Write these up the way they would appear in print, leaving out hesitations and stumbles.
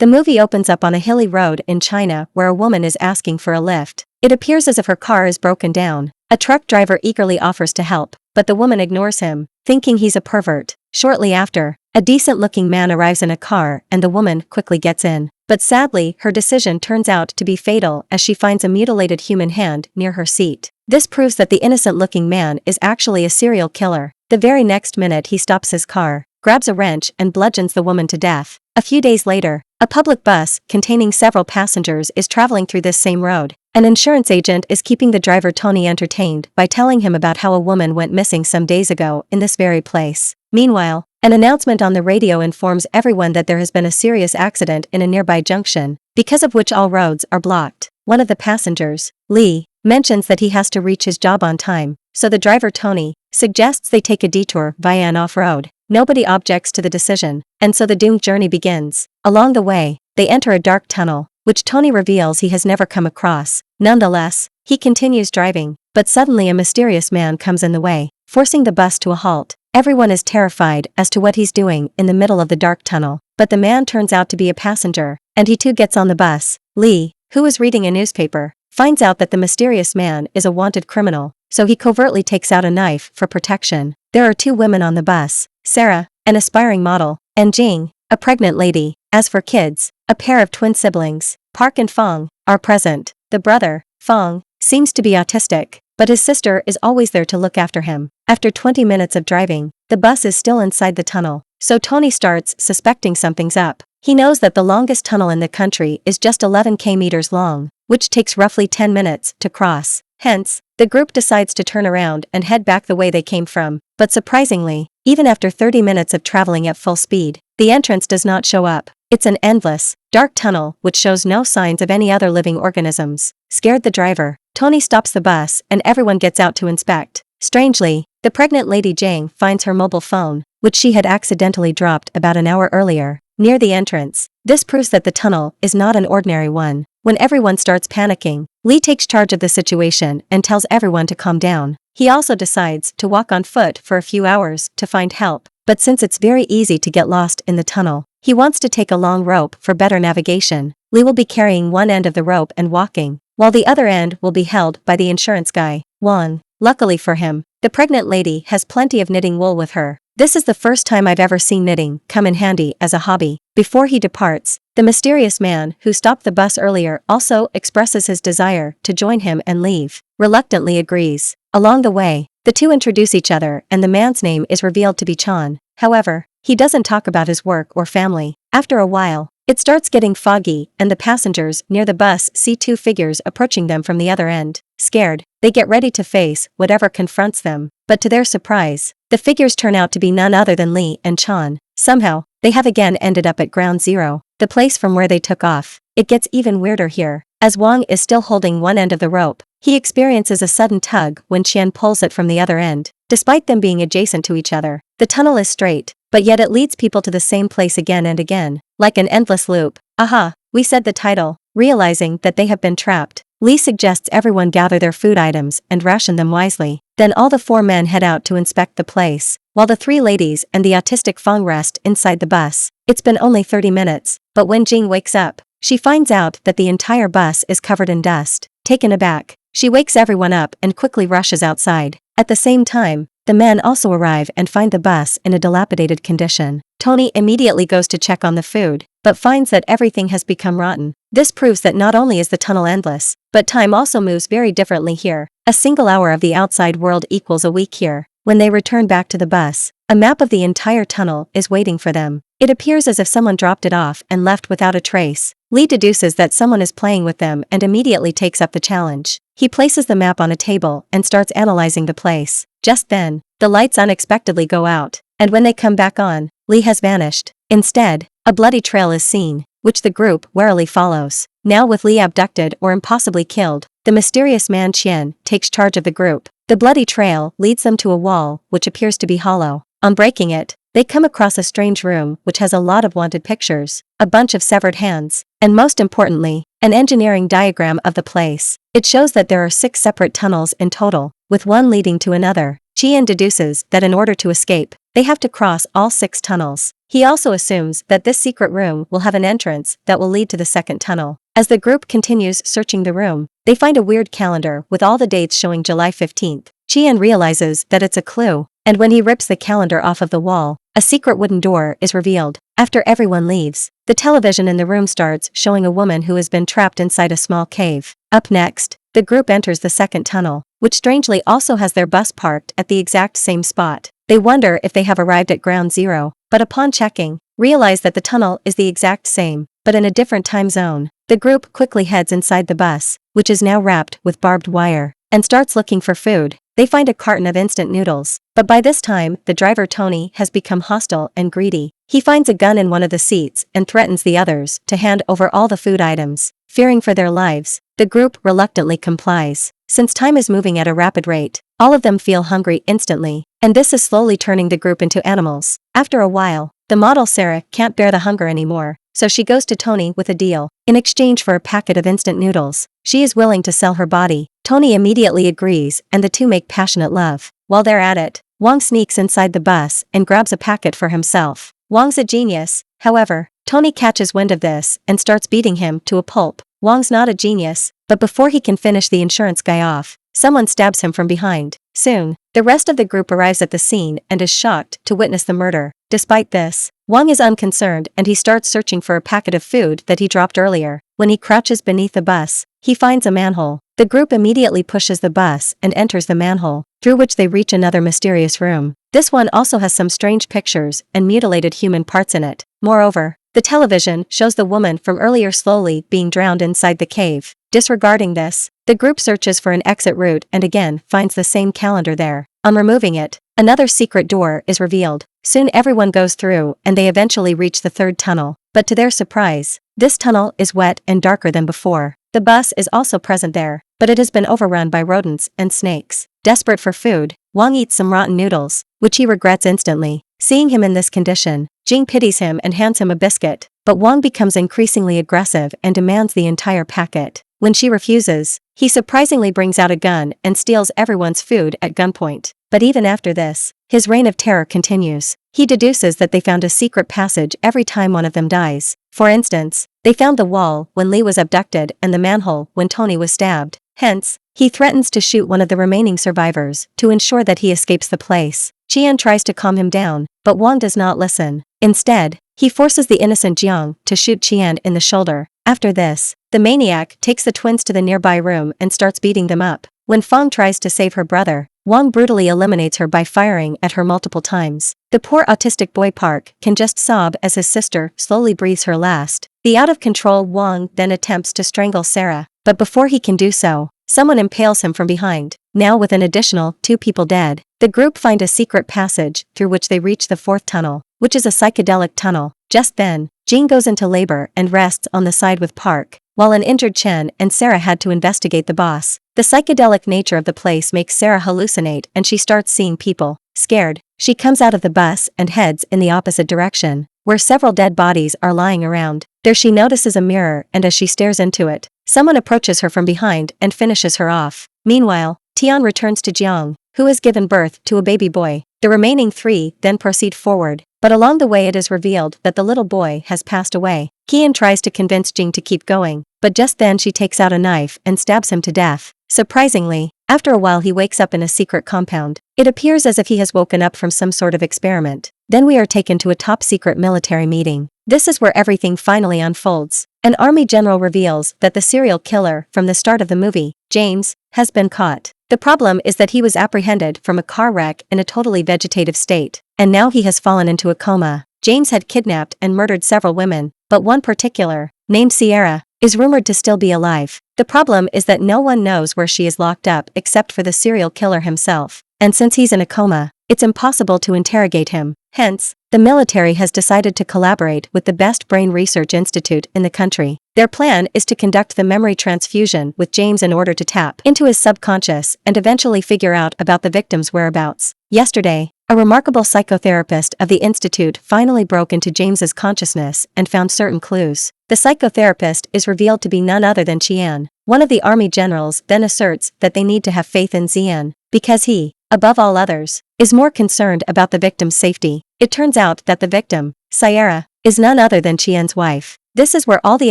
The movie opens up on a hilly road in China where a woman is asking for a lift. It appears as if her car is broken down. A truck driver eagerly offers to help, but the woman ignores him, thinking he's a pervert. Shortly after, a decent-looking man arrives in a car and the woman quickly gets in. But sadly, her decision turns out to be fatal as she finds a mutilated human hand near her seat. This proves that the innocent-looking man is actually a serial killer. The very next minute he stops his car, grabs a wrench and bludgeons the woman to death. A few days later, a public bus containing several passengers is traveling through this same road. An insurance agent is keeping the driver Tony entertained by telling him about how a woman went missing some days ago in this very place. Meanwhile, an announcement on the radio informs everyone that there has been a serious accident in a nearby junction, because of which all roads are blocked. One of the passengers, Lee, mentions that he has to reach his job on time, so the driver Tony suggests they take a detour via an off-road. Nobody objects to the decision, and so the doomed journey begins. Along the way, they enter a dark tunnel, which Tony reveals he has never come across. Nonetheless, he continues driving, but suddenly a mysterious man comes in the way, forcing the bus to a halt. Everyone is terrified as to what he's doing in the middle of the dark tunnel, but the man turns out to be a passenger, and he too gets on the bus. Lee, who is reading a newspaper, finds out that the mysterious man is a wanted criminal, so he covertly takes out a knife for protection. There are two women on the bus, Sarah, an aspiring model, and Jing, a pregnant lady. As for kids, a pair of twin siblings, Park and Fong, are present. The brother, Fong, seems to be autistic, but his sister is always there to look after him. After 20 minutes of driving, the bus is still inside the tunnel, so Tony starts suspecting something's up. He knows that the longest tunnel in the country is just 11 km long, which takes roughly 10 minutes to cross. Hence, the group decides to turn around and head back the way they came from. But surprisingly, even after 30 minutes of traveling at full speed, the entrance does not show up. It's an endless, dark tunnel which shows no signs of any other living organisms. Scared the driver, Tony stops the bus and everyone gets out to inspect. Strangely, the pregnant lady Jang finds her mobile phone, which she had accidentally dropped about an hour earlier, near the entrance. This proves that the tunnel is not an ordinary one. When everyone starts panicking, Lee takes charge of the situation and tells everyone to calm down. He also decides to walk on foot for a few hours to find help, but since it's very easy to get lost in the tunnel, he wants to take a long rope for better navigation. Lee will be carrying one end of the rope and walking, while the other end will be held by the insurance guy, Wang. Luckily for him, the pregnant lady has plenty of knitting wool with her. This is the first time I've ever seen knitting come in handy as a hobby. Before he departs, the mysterious man who stopped the bus earlier also expresses his desire to join him and leave. Reluctantly agrees. Along the way, the two introduce each other and the man's name is revealed to be Chan. However, he doesn't talk about his work or family. After a while, it starts getting foggy and the passengers near the bus see two figures approaching them from the other end. Scared, they get ready to face whatever confronts them, but to their surprise, the figures turn out to be none other than Lee and Chan. Somehow, they have again ended up at ground zero, the place from where they took off. It gets even weirder here. As Wang is still holding one end of the rope, he experiences a sudden tug when Qian pulls it from the other end. Despite them being adjacent to each other, the tunnel is straight, but yet it leads people to the same place again and again, like an endless loop. Aha, we said the title. Realizing that they have been trapped, Lee suggests everyone gather their food items and ration them wisely. Then all the four men head out to inspect the place, while the three ladies and the autistic Fong rest inside the bus. It's been only 30 minutes, but when Jing wakes up, she finds out that the entire bus is covered in dust. Taken aback, she wakes everyone up and quickly rushes outside. At the same time, the men also arrive and find the bus in a dilapidated condition. Tony immediately goes to check on the food, but finds that everything has become rotten. This proves that not only is the tunnel endless, but time also moves very differently here. A single hour of the outside world equals a week here. When they return back to the bus, a map of the entire tunnel is waiting for them. It appears as if someone dropped it off and left without a trace. Lee deduces that someone is playing with them and immediately takes up the challenge. He places the map on a table and starts analyzing the place. Just then, the lights unexpectedly go out, and when they come back on, Lee has vanished. Instead, a bloody trail is seen, which the group warily follows. Now with Lee abducted or impossibly killed, the mysterious man Qian takes charge of the group. The bloody trail leads them to a wall which appears to be hollow. On breaking it, they come across a strange room which has a lot of wanted pictures, a bunch of severed hands, and most importantly, an engineering diagram of the place. It shows that there are 6 separate tunnels in total, with one leading to another. Qian deduces that in order to escape, they have to cross all 6 tunnels. He also assumes that this secret room will have an entrance that will lead to the second tunnel. As the group continues searching the room, they find a weird calendar with all the dates showing July 15th. Chien realizes that it's a clue, and when he rips the calendar off of the wall, a secret wooden door is revealed. After everyone leaves, the television in the room starts showing a woman who has been trapped inside a small cave. Up next, the group enters the second tunnel, which strangely also has their bus parked at the exact same spot. They wonder if they have arrived at ground zero, but upon checking, realize that the tunnel is the exact same, but in a different time zone. The group quickly heads inside the bus, which is now wrapped with barbed wire, and starts looking for food. They find a carton of instant noodles, but by this time, the driver Tony has become hostile and greedy. He finds a gun in one of the seats and threatens the others to hand over all the food items. Fearing for their lives, the group reluctantly complies. Since time is moving at a rapid rate, all of them feel hungry instantly, and this is slowly turning the group into animals. After a while, the model Sarah can't bear the hunger anymore, so she goes to Tony with a deal. In exchange for a packet of instant noodles, she is willing to sell her body. Tony immediately agrees and the two make passionate love. While they're at it, Wong sneaks inside the bus and grabs a packet for himself. Wong's a genius, however, Tony catches wind of this and starts beating him to a pulp. Wong's not a genius, but before he can finish the insurance guy off, someone stabs him from behind. Soon, the rest of the group arrives at the scene and is shocked to witness the murder. Despite this, Wong is unconcerned and he starts searching for a packet of food that he dropped earlier. When he crouches beneath the bus, he finds a manhole. The group immediately pushes the bus and enters the manhole, through which they reach another mysterious room. This one also has some strange pictures and mutilated human parts in it. Moreover, the television shows the woman from earlier slowly being drowned inside the cave. Disregarding this, the group searches for an exit route and again finds the same calendar there. On removing it, another secret door is revealed. Soon everyone goes through and they eventually reach the third tunnel. But to their surprise, this tunnel is wet and darker than before. The bus is also present there, but it has been overrun by rodents and snakes. Desperate for food, Wong eats some rotten noodles, which he regrets instantly. Seeing him in this condition, Jing pities him and hands him a biscuit, but Wong becomes increasingly aggressive and demands the entire packet. When she refuses, he surprisingly brings out a gun and steals everyone's food at gunpoint. But even after this, his reign of terror continues. He deduces that they found a secret passage every time one of them dies. For instance, they found the wall when Lee was abducted and the manhole when Tony was stabbed. Hence, he threatens to shoot one of the remaining survivors to ensure that he escapes the place. Chien tries to calm him down, but Wong does not listen. Instead, he forces the innocent Jiang to shoot Chien in the shoulder. After this, the maniac takes the twins to the nearby room and starts beating them up. When Fong tries to save her brother, Wong brutally eliminates her by firing at her multiple times. The poor autistic boy Park can just sob as his sister slowly breathes her last. The out-of-control Wong then attempts to strangle Sarah, but before he can do so, someone impales him from behind. Now with an additional 2 people dead, the group find a secret passage through which they reach the 4th tunnel, which is a psychedelic tunnel. Just then, Jean goes into labor and rests on the side with Park, while an injured Chen and Sarah had to investigate the boss. The psychedelic nature of the place makes Sarah hallucinate and she starts seeing people. Scared, she comes out of the bus and heads in the opposite direction, where several dead bodies are lying around. There she notices a mirror and as she stares into it, someone approaches her from behind and finishes her off. Meanwhile, Tian returns to Jiang, who has given birth to a baby boy. The remaining 3 then proceed forward, but along the way it is revealed that the little boy has passed away. Qian tries to convince Jing to keep going, but just then she takes out a knife and stabs him to death. Surprisingly, after a while he wakes up in a secret compound. It appears as if he has woken up from some sort of experiment. Then we are taken to a top-secret military meeting. This is where everything finally unfolds. An army general reveals that the serial killer from the start of the movie, James, has been caught. The problem is that he was apprehended from a car wreck in a totally vegetative state, and now he has fallen into a coma. James had kidnapped and murdered several women, but one particular, named Sierra, is rumored to still be alive. The problem is that no one knows where she is locked up except for the serial killer himself, and since he's in a coma, it's impossible to interrogate him. Hence, the military has decided to collaborate with the best brain research institute in the country. Their plan is to conduct the memory transfusion with James in order to tap into his subconscious and eventually figure out about the victim's whereabouts. Yesterday, a remarkable psychotherapist of the institute finally broke into James's consciousness and found certain clues. The psychotherapist is revealed to be none other than Qian. One of the army generals then asserts that they need to have faith in Xian, because he, above all others, is more concerned about the victim's safety. It turns out that the victim, Sierra, is none other than Qian's wife. This is where all the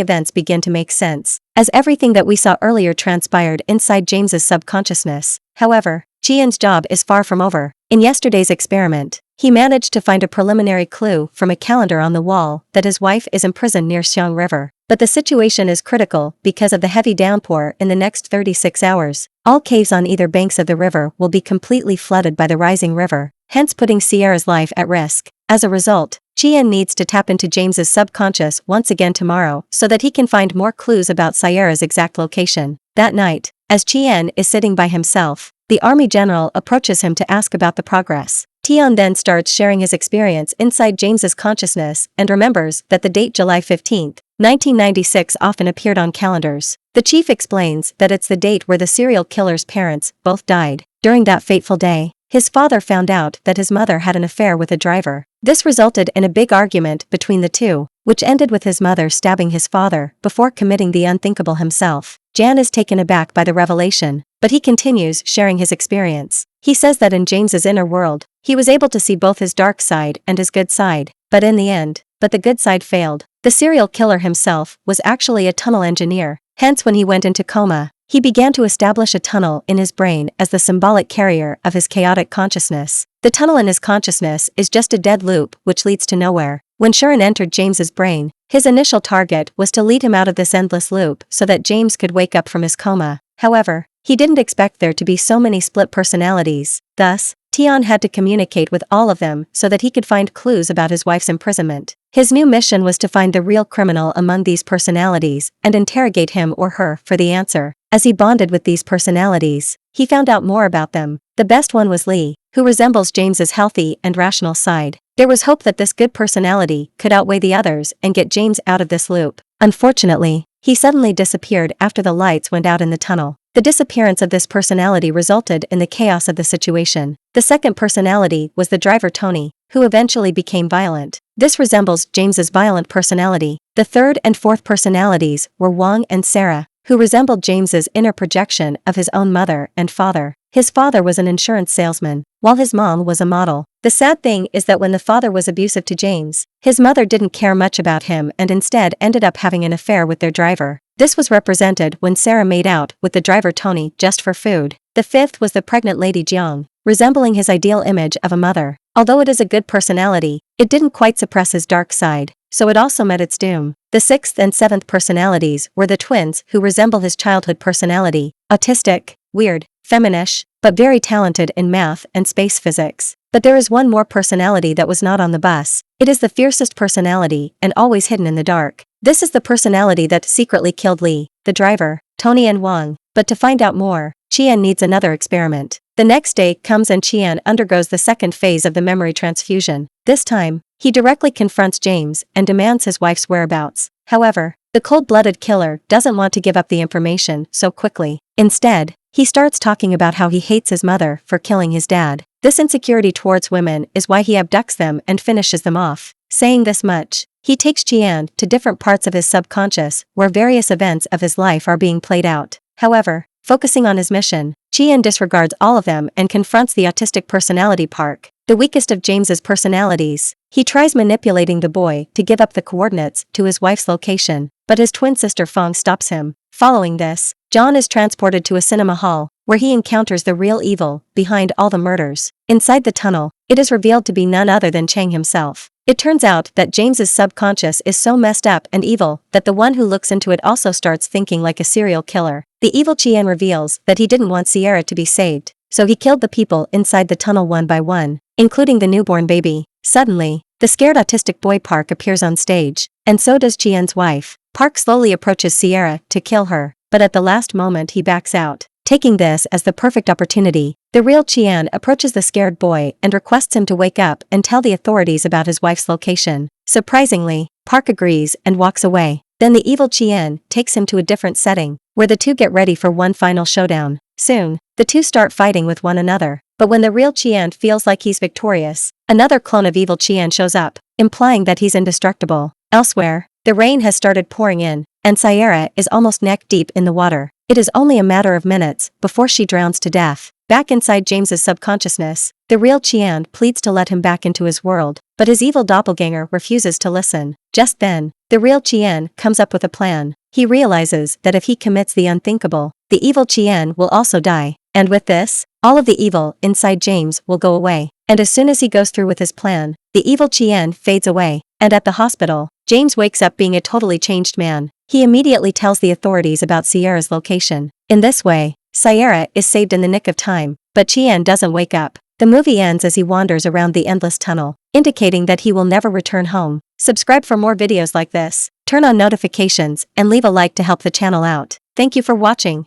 events begin to make sense, as everything that we saw earlier transpired inside James's subconsciousness. However, Qian's job is far from over. In yesterday's experiment, he managed to find a preliminary clue from a calendar on the wall that his wife is imprisoned near Xiang River. But the situation is critical because of the heavy downpour in the next 36 hours. All caves on either banks of the river will be completely flooded by the rising river, hence putting Sierra's life at risk. As a result, Qian needs to tap into James's subconscious once again tomorrow so that he can find more clues about Sierra's exact location. That night, as Qian is sitting by himself, the army general approaches him to ask about the progress. Tian then starts sharing his experience inside James's consciousness and remembers that the date July 15, 1996 often appeared on calendars. The chief explains that it's the date where the serial killer's parents both died. During that fateful day, his father found out that his mother had an affair with a driver. This resulted in a big argument between the two, which ended with his mother stabbing his father before committing the unthinkable himself. Jan is taken aback by the revelation, but he continues sharing his experience. He says that in James's inner world, he was able to see both his dark side and his good side, but the good side failed. The serial killer himself was actually a tunnel engineer, hence when he went into coma, he began to establish a tunnel in his brain as the symbolic carrier of his chaotic consciousness. The tunnel in his consciousness is just a dead loop which leads to nowhere. When Sharon entered James's brain, his initial target was to lead him out of this endless loop so that James could wake up from his coma. However, he didn't expect there to be so many split personalities. Thus, Tian had to communicate with all of them so that he could find clues about his wife's imprisonment. His new mission was to find the real criminal among these personalities and interrogate him or her for the answer. As he bonded with these personalities, he found out more about them. The best one was Lee, who resembles James's healthy and rational side. There was hope that this good personality could outweigh the others and get James out of this loop. Unfortunately, he suddenly disappeared after the lights went out in the tunnel. The disappearance of this personality resulted in the chaos of the situation. The second personality was the driver Tony, who eventually became violent. This resembles James's violent personality. The third and fourth personalities were Wang and Sarah, who resembled James's inner projection of his own mother and father. His father was an insurance salesman, while his mom was a model. The sad thing is that when the father was abusive to James, his mother didn't care much about him and instead ended up having an affair with their driver. This was represented when Sarah made out with the driver Tony just for food. The fifth was the pregnant lady Jiang, resembling his ideal image of a mother. Although it is a good personality, it didn't quite suppress his dark side, so it also met its doom. The sixth and seventh personalities were the twins who resemble his childhood personality, autistic, weird, feminish, but very talented in math and space physics. But there is one more personality that was not on the bus. It is the fiercest personality and always hidden in the dark. This is the personality that secretly killed Lee, the driver, Tony and Wang. But to find out more, Qian needs another experiment. The next day comes and Qian undergoes the second phase of the memory transfusion. This time, he directly confronts James and demands his wife's whereabouts. However, the cold-blooded killer doesn't want to give up the information so quickly. Instead, he starts talking about how he hates his mother for killing his dad. This insecurity towards women is why he abducts them and finishes them off. Saying this much, he takes Qian to different parts of his subconscious where various events of his life are being played out. However, focusing on his mission, Qian disregards all of them and confronts the autistic personality Park, the weakest of James's personalities. He tries manipulating the boy to give up the coordinates to his wife's location, but his twin sister Fong stops him. Following this, John is transported to a cinema hall, where he encounters the real evil behind all the murders. Inside the tunnel, it is revealed to be none other than Chang himself. It turns out that James's subconscious is so messed up and evil that the one who looks into it also starts thinking like a serial killer. The evil Qian reveals that he didn't want Sierra to be saved, so he killed the people inside the tunnel one by one, including the newborn baby. Suddenly, the scared autistic boy Park appears on stage, and so does Qian's wife. Park slowly approaches Sierra to kill her, but at the last moment he backs out. Taking this as the perfect opportunity, the real Qian approaches the scared boy and requests him to wake up and tell the authorities about his wife's location. Surprisingly, Park agrees and walks away. Then the evil Qian takes him to a different setting, where the two get ready for one final showdown. Soon, the two start fighting with one another, but when the real Qian feels like he's victorious, another clone of evil Qian shows up, implying that he's indestructible. Elsewhere, the rain has started pouring in, and Sierra is almost neck-deep in the water. It is only a matter of minutes before she drowns to death. Back inside James's subconsciousness, the real Qian pleads to let him back into his world, but his evil doppelganger refuses to listen. Just then, the real Chien comes up with a plan. He realizes that if he commits the unthinkable, the evil Chien will also die. And with this, all of the evil inside James will go away. And as soon as he goes through with his plan, the evil Chien fades away. And at the hospital, James wakes up being a totally changed man. He immediately tells the authorities about Sierra's location. In this way, Sierra is saved in the nick of time, but Chien doesn't wake up. The movie ends as he wanders around the endless tunnel, indicating that he will never return home. Subscribe for more videos like this, turn on notifications, and leave a like to help the channel out. Thank you for watching.